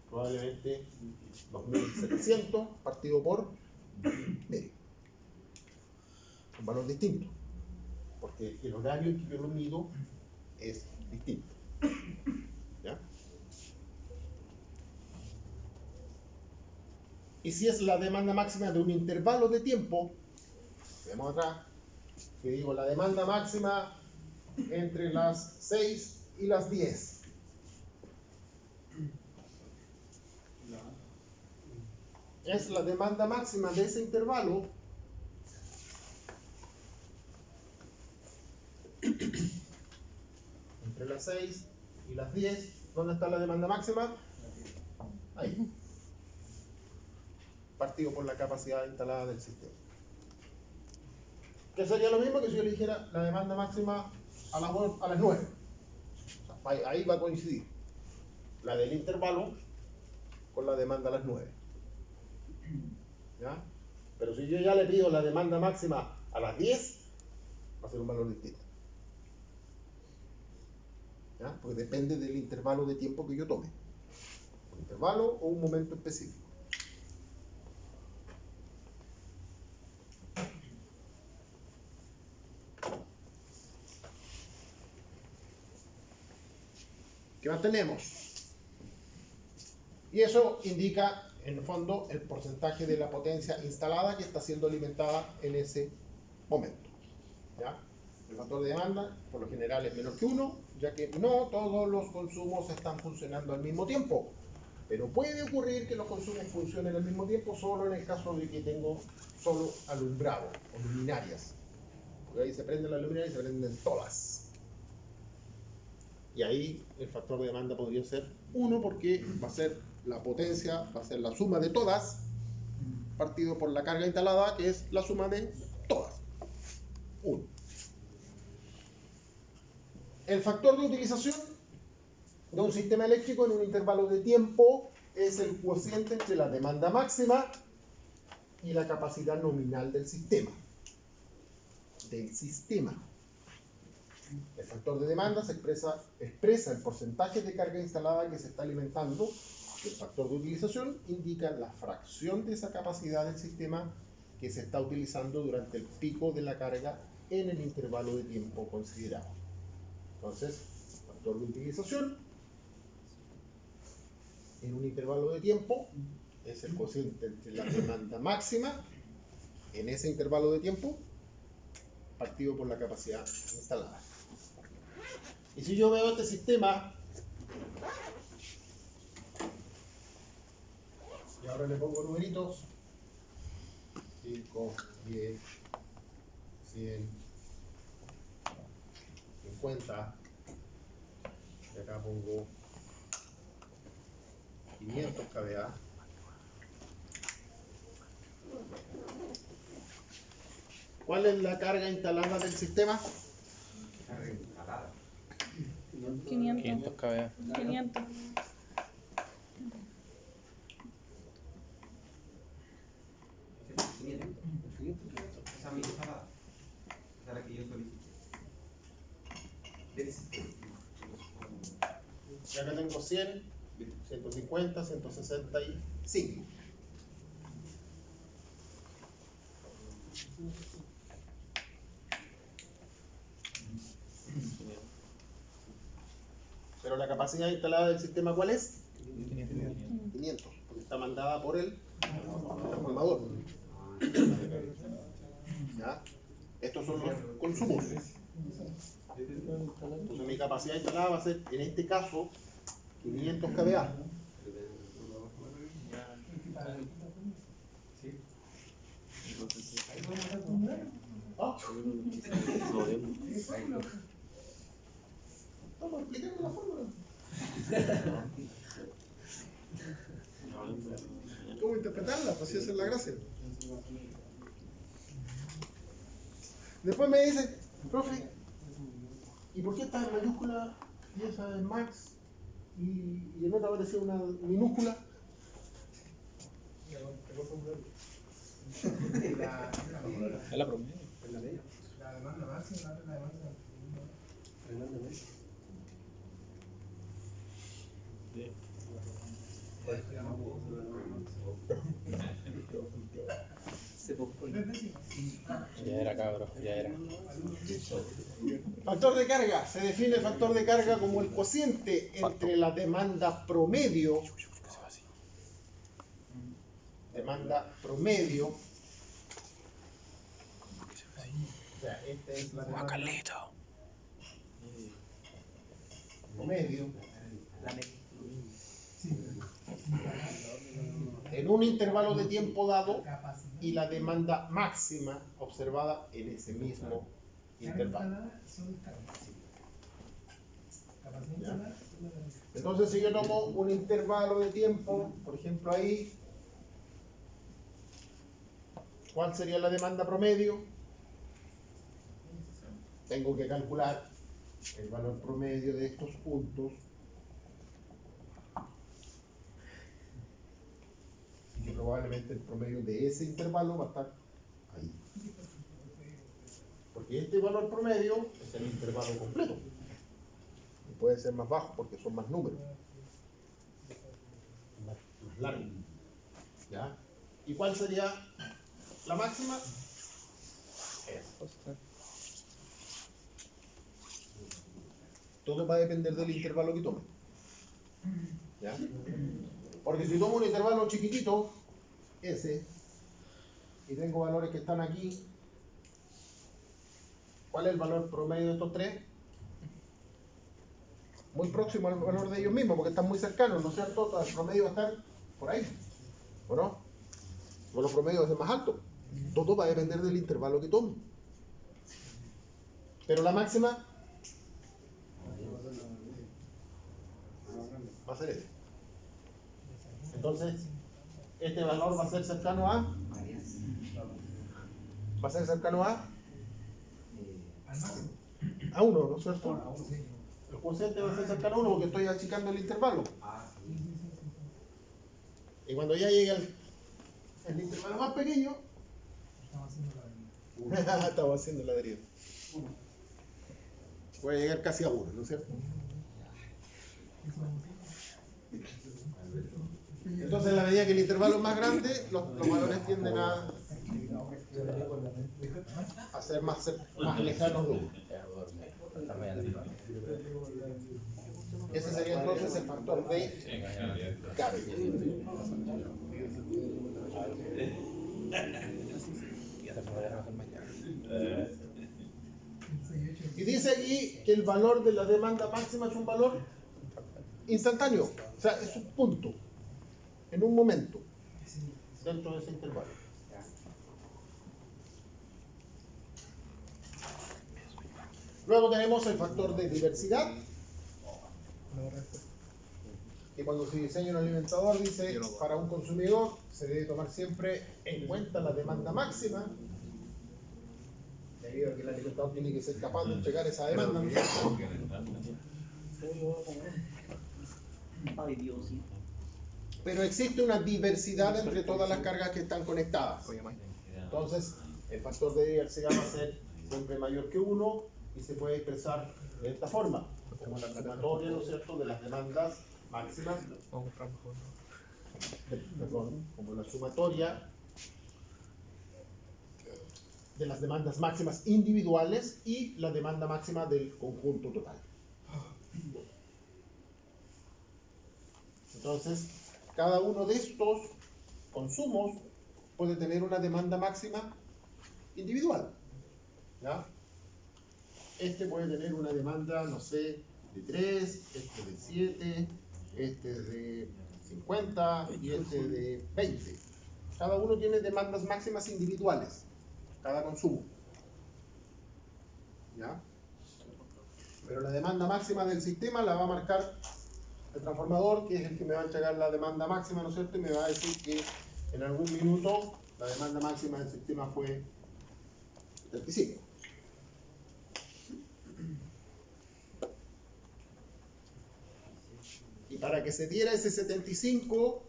probablemente 2700 partido por medio. Un valor distinto, porque el horario en que yo lo mido es distinto. ¿Ya? Y si es la demanda máxima de un intervalo de tiempo, vemos atrás, que digo la demanda máxima entre las 6 y las 10. Es la demanda máxima de ese intervalo entre las 6 y las 10. ¿Dónde está la demanda máxima? Ahí. Partido por la capacidad instalada del sistema. Que sería lo mismo que si yo le dijera la demanda máxima a las 9. O sea, ahí va a coincidir. la del intervalo con la demanda a las 9. ¿Ya? Pero si yo ya le pido la demanda máxima a las 10, va a ser un valor distinto. ¿Ya? Porque depende del intervalo de tiempo que yo tome. Un intervalo o un momento específico. ¿Qué más tenemos? Y eso indica, en el fondo, el porcentaje de la potencia instalada que está siendo alimentada en ese momento. ¿Ya? El factor de demanda, por lo general, es menor que 1, ya que no todos los consumos están funcionando al mismo tiempo. Pero puede ocurrir que los consumos funcionen al mismo tiempo solo en el caso de que tengo solo alumbrado o luminarias. Porque ahí se prenden las luminarias y se prenden todas. Y ahí el factor de demanda podría ser 1 porque va a ser la potencia, va a ser la suma de todas, partido por la carga instalada, que es la suma de todas. 1. El factor de utilización de un sistema eléctrico en un intervalo de tiempo es el cociente entre la demanda máxima y la capacidad nominal del sistema. El factor de demanda se expresa el porcentaje de carga instalada que se está alimentando. El factor de utilización indica la fracción de esa capacidad del sistema que se está utilizando durante el pico de la carga en el intervalo de tiempo considerado. Entonces, factor de utilización en un intervalo de tiempo es el cociente entre la demanda máxima en ese intervalo de tiempo partido por la capacidad instalada. Y si yo veo este sistema y ahora le pongo numeritos 5, 10, 100, 50, y acá pongo 500 kVA. ¿Cuál es la carga instalada del sistema? Carga instalada. 500 kVA. 500. Esa es mi instalada. Esa es la que yo solicité. Del sistema. Y acá tengo 100, 150, 165. Pero la capacidad instalada del sistema, ¿cuál es? 500, porque está mandada por el transformador. ¿Ya? Estos son los consumos. Entonces mi capacidad instalada va a ser, en este caso, 500 kVA. ¿Ah? Estamos explicando la fórmula. ¿Cómo interpretarla? Pues si esa es la gracia. Después me dice, profe, ¿y por qué esta en mayúscula y esa en max y en otra apareció una minúscula? Es la promedio. La demanda máxima, la demanda. Ya era, cabrón, ya era. Factor de carga. Se define el factor de carga como el cociente entre la demanda promedio. Demanda promedio. O sea, esta es la demanda promedio. En un intervalo de tiempo dado y la demanda máxima observada en ese mismo intervalo. ¿Ya? Entonces, si yo tomo un intervalo de tiempo, por ejemplo ahí, ¿cuál sería la demanda promedio? Tengo que calcular el valor promedio de estos puntos probablemente el promedio de ese intervalo va a estar ahí. Porque este valor promedio es el intervalo completo. Y puede ser más bajo porque son más números. Más largo. ¿Ya? ¿Y cuál sería la máxima? Todo va a depender del intervalo que tome. ¿Ya? Porque si tomo un intervalo chiquitito, ese, y tengo valores que están aquí, ¿cuál es el valor promedio de estos tres? Muy próximo al valor de ellos mismos, porque están muy cercanos, ¿no es cierto? El promedio va a estar por ahí, ¿o no? El valor promedio va a ser más alto. Todo va a depender del intervalo que tome. Pero la máxima va a ser este. Entonces, este valor va a ser cercano a... Va a ser cercano a 1, ¿no es cierto? El cociente va a ser cercano a 1 porque estoy achicando el intervalo. Y cuando ya llegue el intervalo más pequeño, estamos haciendo la deriva. Voy a llegar casi a 1, ¿no es cierto? Entonces, en la medida que el intervalo es más grande, los valores tienden a ser más lejanos de 1. Ese sería entonces el factor de carga. Y dice aquí que el valor de la demanda máxima es un valor instantáneo, o sea, es un punto, en un momento, dentro de ese intervalo. Luego tenemos el factor de diversidad, que cuando se diseña un alimentador dice, para un consumidor se debe tomar siempre en cuenta la demanda máxima, debido a que el alimentador tiene que ser capaz de entregar esa demanda. Pero existe una diversidad entre todas las cargas que están conectadas. Entonces, el factor de diversidad va a ser siempre mayor que 1 y se puede expresar de esta forma, como la sumatoria, ¿no es cierto?, de las demandas máximas, como la sumatoria de las demandas máximas individuales y la demanda máxima del conjunto total. Entonces, cada uno de estos consumos puede tener una demanda máxima individual. ¿Ya? Este puede tener una demanda, no sé, de 3, este de 7, este de 50 y este de 20. Cada uno tiene demandas máximas individuales, cada consumo. ¿Ya? Pero la demanda máxima del sistema la va a marcar el transformador, que es el que me va a entregar la demanda máxima, ¿no es cierto? Y me va a decir que en algún minuto la demanda máxima del sistema fue 35. Y para que se diera ese 75,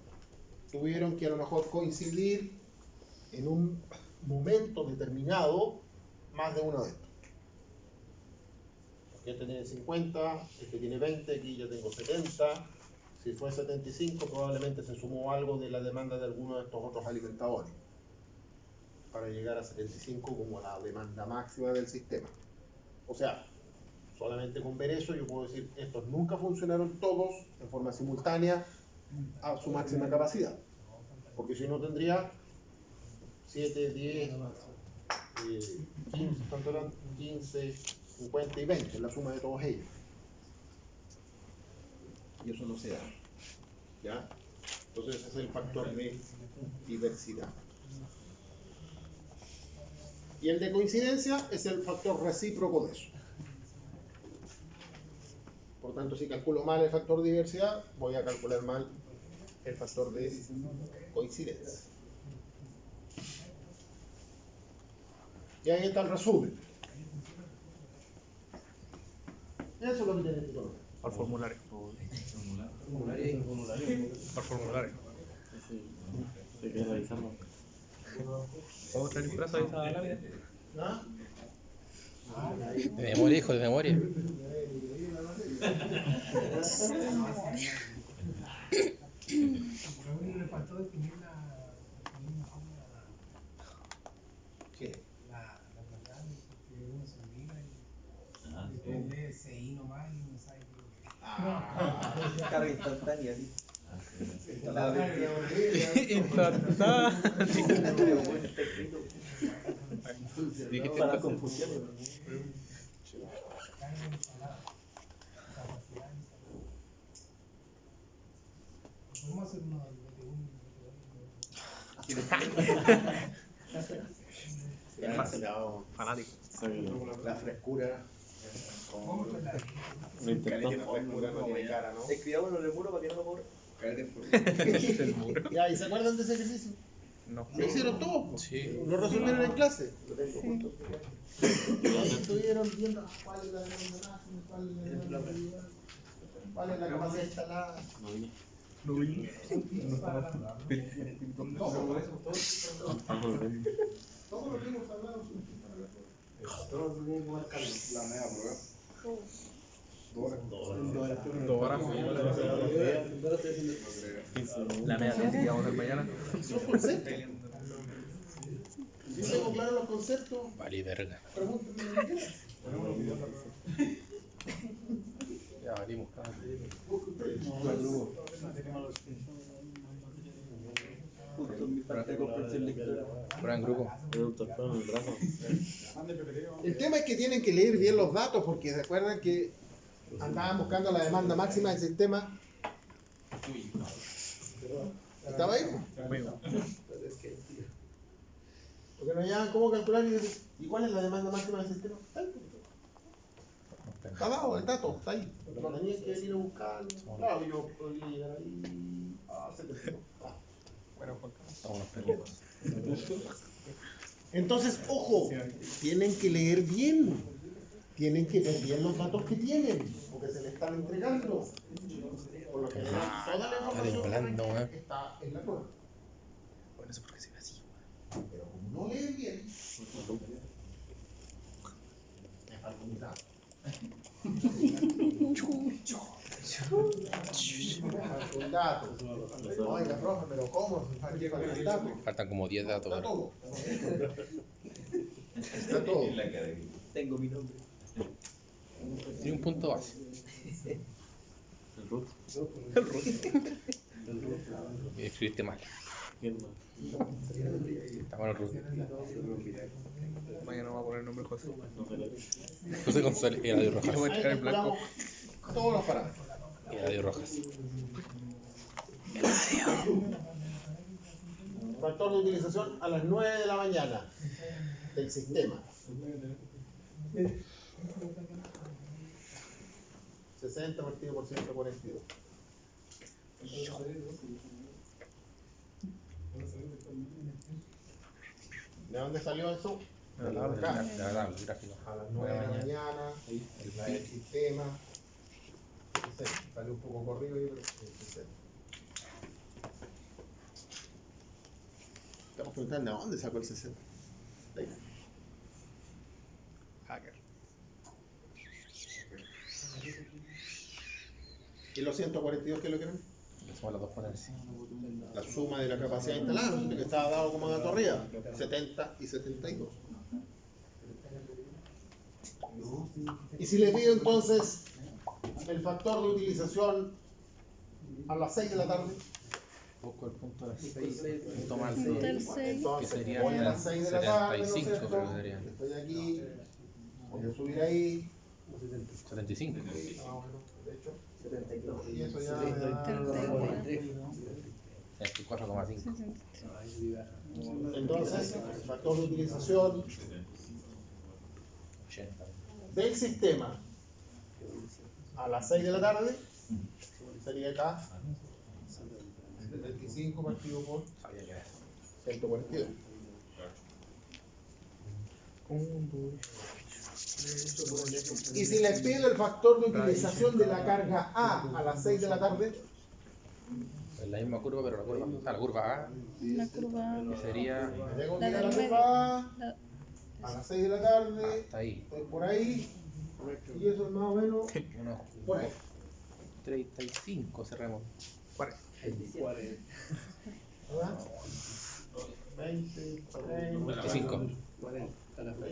tuvieron que a lo mejor coincidir en un momento determinado más de uno de estos. Este tiene 50, este tiene 20, aquí ya tengo 70. Si fue 75, probablemente se sumó algo de la demanda de alguno de estos otros alimentadores para llegar a 75 como la demanda máxima del sistema. O sea, solamente con ver eso yo puedo decir estos nunca funcionaron todos en forma simultánea a su máxima capacidad, porque si no tendría 7, 10, 15, ¿cuánto eran? 15, 50 y 20, la suma de todos ellos. Y eso no se da. ¿Ya? Entonces ese es el factor de diversidad. Y el de coincidencia es el factor recíproco de eso. Por tanto, si calculo mal el factor de diversidad, voy a calcular mal el factor de coincidencia. Y ahí está el resumen. Eso es lo que tienes que conocer. Al formulario. Al formulario. quedé revisando. ¿Puedo traer el brazo de esa lámina? ¿Ah? De memoria, hijo, de memoria. Lo único que le faltó definir ¿Qué? la variable, porque uno se olvida y después lee CI nomás y no sabe qué. Carga instantánea, sí. Para confusión. Podemos hacer uno Demasiado Fanático. la frescura. ¿Cómo fue la Lo intentó. Frescura no tiene cara, ¿no? Escribámoslo en el muro para que no lo borre. El muro. Ya, ¿y se acuerdan de ese ejercicio? No. Lo hicieron todos. Sí. Lo resolvieron en clase. Sí. Estuvieron viendo cuál es la demanda máxima, cuál es la demanda individual, cuál es la capacidad instalada. No vi. Todos lo vimos hablando. La media tesis que vamos a hacer mañana. Son conceptos. Si tengo claro los conceptos, Vale, verga. pregúntenme lo que quieran. Ya valimos. Justo en mi parte de comprensión lectora. Gran grupo. Era un torpeo en el brazo. El tema es que tienen que leer bien los datos porque se acuerdan que andaban buscando la demanda máxima del sistema. ¿Estaba ahí? Porque no llevan cómo calcular y decir, ¿y cuál es la demanda máxima del sistema? Está dado el dato, está ahí. No tenían que ir a buscarlo. Claro, yo podría llegar ahí a 72. Bueno, Juan Carlos. Estamos unos pendejos. Entonces, ojo, tienen que leer bien. Tienen que ver bien los datos que tienen, porque se les están entregando. Por lo general, toda la información volando, correcta está en la torre. Bueno, eso porque se ve así. Pero como no leen bien, me falta un dato. Un dato. Oiga, profe, pero ¿cómo? Aquí falta el dato. Faltan como 10 datos. Está ¿verdad? todo. Está todo. Tengo mi nombre. Y un punto base. El root. Y escribiste mal. ¿Quién más? Está mal el root. Mañana vamos a poner el nombre José. No sé. José González y Radio Lo Rojas. voy a echar en blanco. Todos los parámetros. Y Radio Rojas. Factor de utilización a las 9 de la mañana del sistema. 60 partido por 142. ¿De dónde salió eso? De la el gráfico. A las 9 de la mañana, el sistema. No sé, salió un poco corrido ahí, pero el sistema. Estamos preguntando, ¿de dónde sacó el 60? De ahí. Hacker. ¿Y los 142 qué es lo que eran? Le sumo las dos ponencias. La suma de la capacidad instalada, que estaba dado como dato arriba, 70 y 72. Y si les pido entonces el factor de utilización a las 6 de la tarde, Busco el punto de las 6. Punto mal. Punto al 6. Que entonces sería voy a las 6 de la tarde, ¿no es 75, cierto? creo que sería. Estoy aquí, voy a subir ahí. 75. Ah, bueno, de hecho, 72. y eso ya. 74,5. Entonces, el factor de utilización 80. del sistema a las 6 de la tarde sería acá 75 partido por Sabía que era eso. 142. Y si les pido el factor de utilización de la carga A las 6 de la tarde, Es la misma curva, pero la curva, o sea, la curva A, La curva. que sería Tengo que La ir a del la medio. curva La- a las 6 de la tarde, hasta ahí. estoy por ahí, y eso es más o menos Unos por ahí. 35 cerremos. 40. ¿Verdad? 20, 25.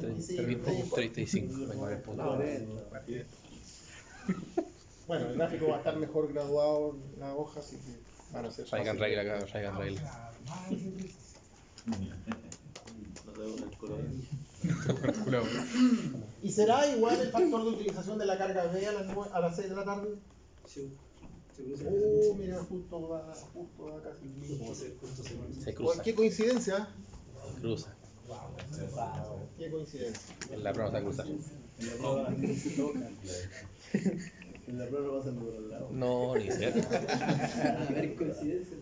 25. 35. Venga, a ver, puto. Bueno, el gráfico va a estar mejor graduado en la hoja, así que van a ser Traigan fáciles. regla, cabrón, traigan regla. No sé, el color. ¿Y será igual el factor de utilización de la carga B a las 6 de la tarde? Sí. Se cruza. Mira, justo va casi el mismo. Se Pues, cruza. ¿qué coincidencia? Se cruza. ¿Qué coincidencia? En la prueba se cruza. En la prueba vas a por el lado. No, ni cerca. A ver, coincidencia.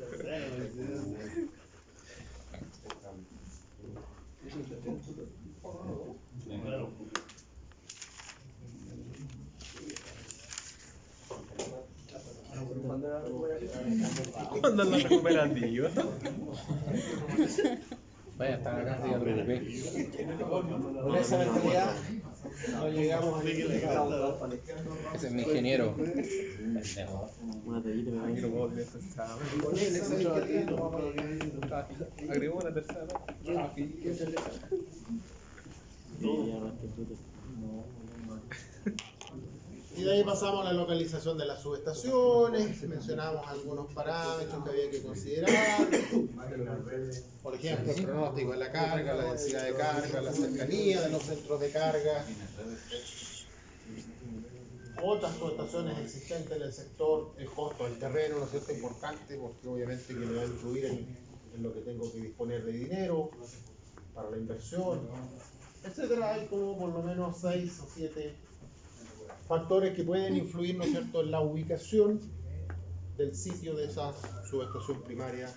¿Cuándo la recuperativa? Vaya, están acá, sí, ya me preocupé. Con esa mentalidad no llegamos a ningún lado. Ese es mi ingeniero. Pendejo. Una tallita me va a ir. Con esa mentalidad no vamos a llegar. Agregó una tercera. Sí, ya más que tú. Y de ahí pasamos a la localización de las subestaciones, mencionamos algunos parámetros que había que considerar, por ejemplo, el pronóstico de la carga, la densidad de carga, la cercanía de los centros de carga, otras subestaciones existentes en el sector, el costo del terreno, ¿no es cierto?, importante, porque obviamente que me va a influir en lo que tengo que disponer de dinero para la inversión, etcétera. Hay como por lo menos 6 o 7 factores que pueden influir, ¿no es cierto?, en la ubicación del sitio de esa subestación primaria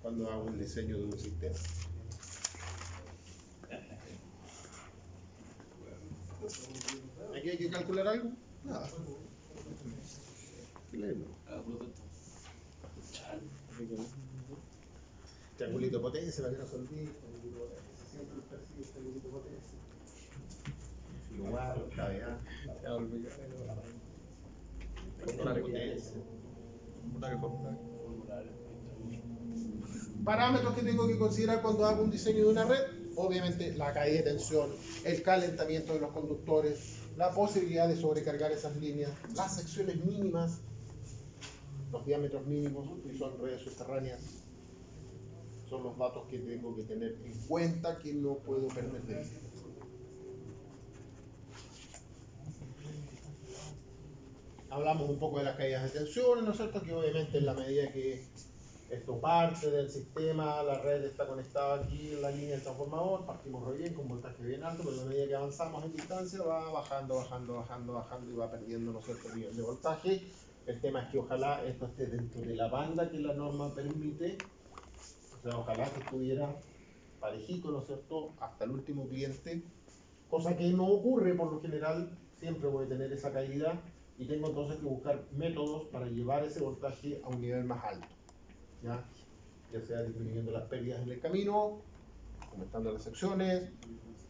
cuando hago el diseño de un sistema. ¿Aquí hay que calcular algo? Nada. Triangulito de potencia, para que no se olvide. Triangulito de potencia, siempre lo persigue, triangulito de potencia. Lugar, gravedad. Parámetros que tengo que considerar cuando hago un diseño de una red, obviamente la caída de tensión, el calentamiento de los conductores, la posibilidad de sobrecargar esas líneas, las secciones mínimas, los diámetros mínimos, que son redes subterráneas, son los datos que tengo que tener en cuenta que no puedo perder de vista. Hablamos un poco de las caídas de tensión, ¿no es cierto? Que obviamente en la medida que esto parte del sistema, la red está conectada aquí en la línea del transformador, partimos re bien, con voltaje bien alto, pero a medida que avanzamos en distancia va bajando y va perdiendo, ¿no es cierto?, el nivel de voltaje. El tema es que ojalá esto esté dentro de la banda que la norma permite, o sea, ojalá que estuviera parejito, ¿no es cierto?, hasta el último cliente, cosa que no ocurre por lo general, siempre voy a tener esa caída. Y tengo entonces que buscar métodos para llevar ese voltaje a un nivel más alto, ya sea disminuyendo las pérdidas en el camino, aumentando las secciones,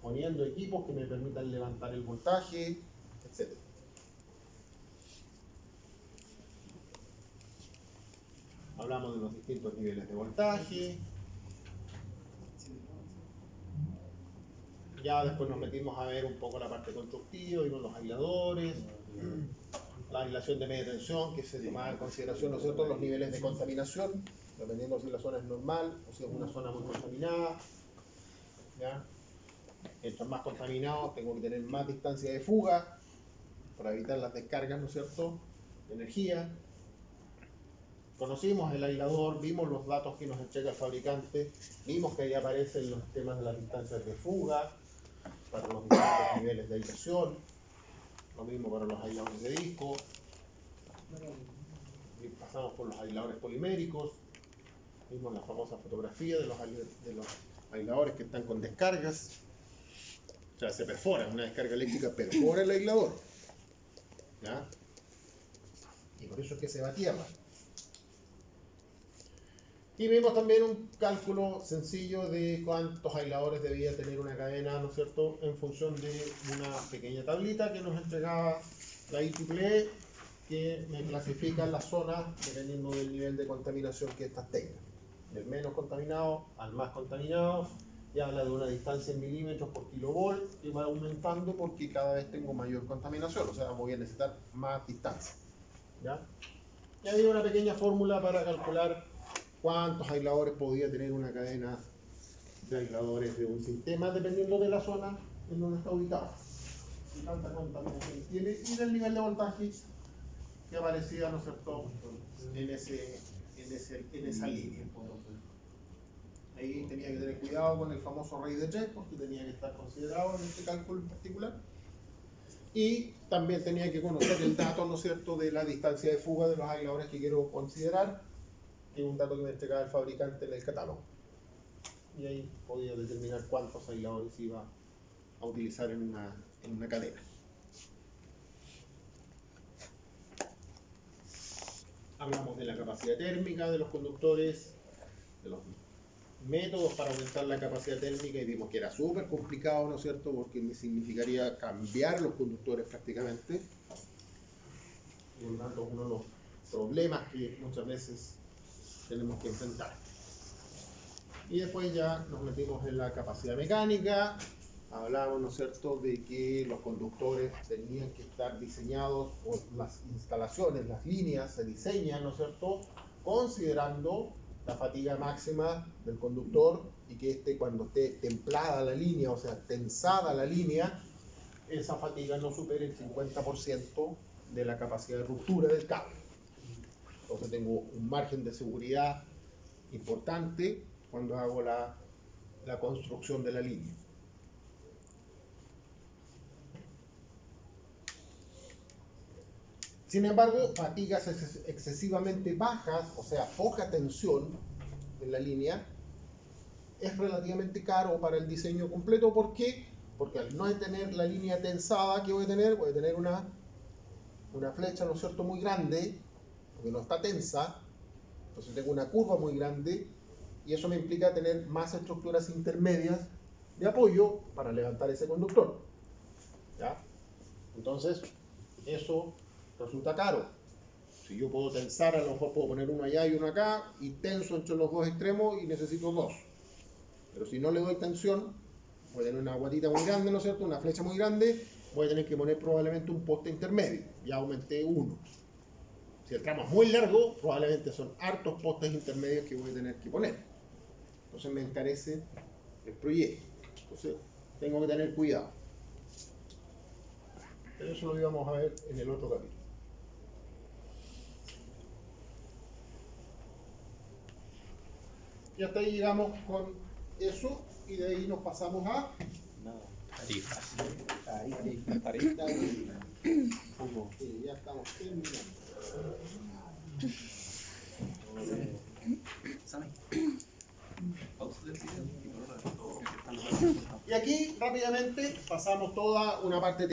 poniendo equipos que me permitan levantar el voltaje, etc. Hablamos de los distintos niveles de voltaje. Ya después nos metimos a ver un poco la parte constructiva, vimos los aisladores, la aislación de media tensión, que se tomaba en consideración, ¿no es cierto?, los niveles de contaminación, dependiendo si la zona es normal o si es una zona muy contaminada. ¿Ya? Mientras más contaminado, tengo que tener más distancia de fuga para evitar las descargas, ¿no es cierto?, de energía. Conocimos el aislador, vimos los datos que nos entrega el fabricante, vimos que ahí aparecen los temas de las distancias de fuga para los distintos niveles de aislación, lo mismo para los aisladores de disco, y pasamos por los aisladores poliméricos, vimos la famosa fotografía de los aisladores que están con descargas, o sea, se perfora, una descarga eléctrica perfora el aislador, ¿ya? Y por eso es que se va a tierra. Y vimos también un cálculo sencillo de cuántos aisladores debía tener una cadena, ¿no es cierto?, en función de una pequeña tablita que nos entregaba la IEEE, que me clasifica las zonas dependiendo del nivel de contaminación que estas tengan. Del menos contaminado al más contaminado, y habla de una distancia en milímetros por kilovolt, que va aumentando porque cada vez tengo mayor contaminación, o sea, voy a necesitar más distancia. ¿Ya? Y había una pequeña fórmula para calcular cuántos aisladores podía tener una cadena de aisladores de un sistema, dependiendo de la zona en donde está ubicado. Y tanta contaminación tiene, y del nivel de voltaje que aparecía, ¿no es cierto?, en esa línea. Ahí tenía que tener cuidado con el famoso rey de tres, porque tenía que estar considerado en este cálculo en particular. Y también tenía que conocer el dato, ¿no es cierto?, de la distancia de fuga de los aisladores que quiero considerar, que es un dato que me entregaba el fabricante en el catálogo. Y ahí podía determinar cuántos aisladores iba a utilizar en una cadena. Hablamos de la capacidad térmica de los conductores, de los métodos para aumentar la capacidad térmica, y vimos que era súper complicado, ¿no es cierto?, porque me significaría cambiar los conductores prácticamente. Por lo tanto, es uno de los problemas que muchas veces tenemos que enfrentar. Y después ya nos metimos en la capacidad mecánica. Hablamos, ¿no es cierto?, de que los conductores tenían que estar diseñados, o las instalaciones, las líneas se diseñan, ¿no es cierto?, considerando la fatiga máxima del conductor, y que cuando esté templada la línea, o sea, tensada la línea, esa fatiga no supere el 50% de la capacidad de ruptura del cable. Entonces tengo un margen de seguridad importante cuando hago la construcción de la línea. Sin embargo, fatigas excesivamente bajas, o sea, poca tensión en la línea, es relativamente caro para el diseño completo. ¿Por qué? Porque al no tener la línea tensada, ¿qué voy a tener? Voy a tener una flecha, ¿no es cierto?, muy grande, porque no está tensa, entonces tengo una curva muy grande, y eso me implica tener más estructuras intermedias de apoyo para levantar ese conductor. ¿Ya? Entonces, eso resulta caro. Si yo puedo tensar, a lo mejor puedo poner uno allá y uno acá, y tenso entre los dos extremos, y necesito dos. Pero si no le doy tensión, voy a tener una guatita muy grande, ¿no es cierto?, una flecha muy grande, voy a tener que poner probablemente un poste intermedio. Ya aumenté uno. Si el tramo es muy largo, probablemente son hartos postes intermedios que voy a tener que poner. Entonces me encarece el proyecto. Entonces tengo que tener cuidado. Pero eso lo íbamos a ver en el otro capítulo. Y hasta ahí llegamos con eso, y de ahí nos pasamos a Tarifas. tarifa. Sí, ya estamos terminando. Y aquí rápidamente pasamos toda una parte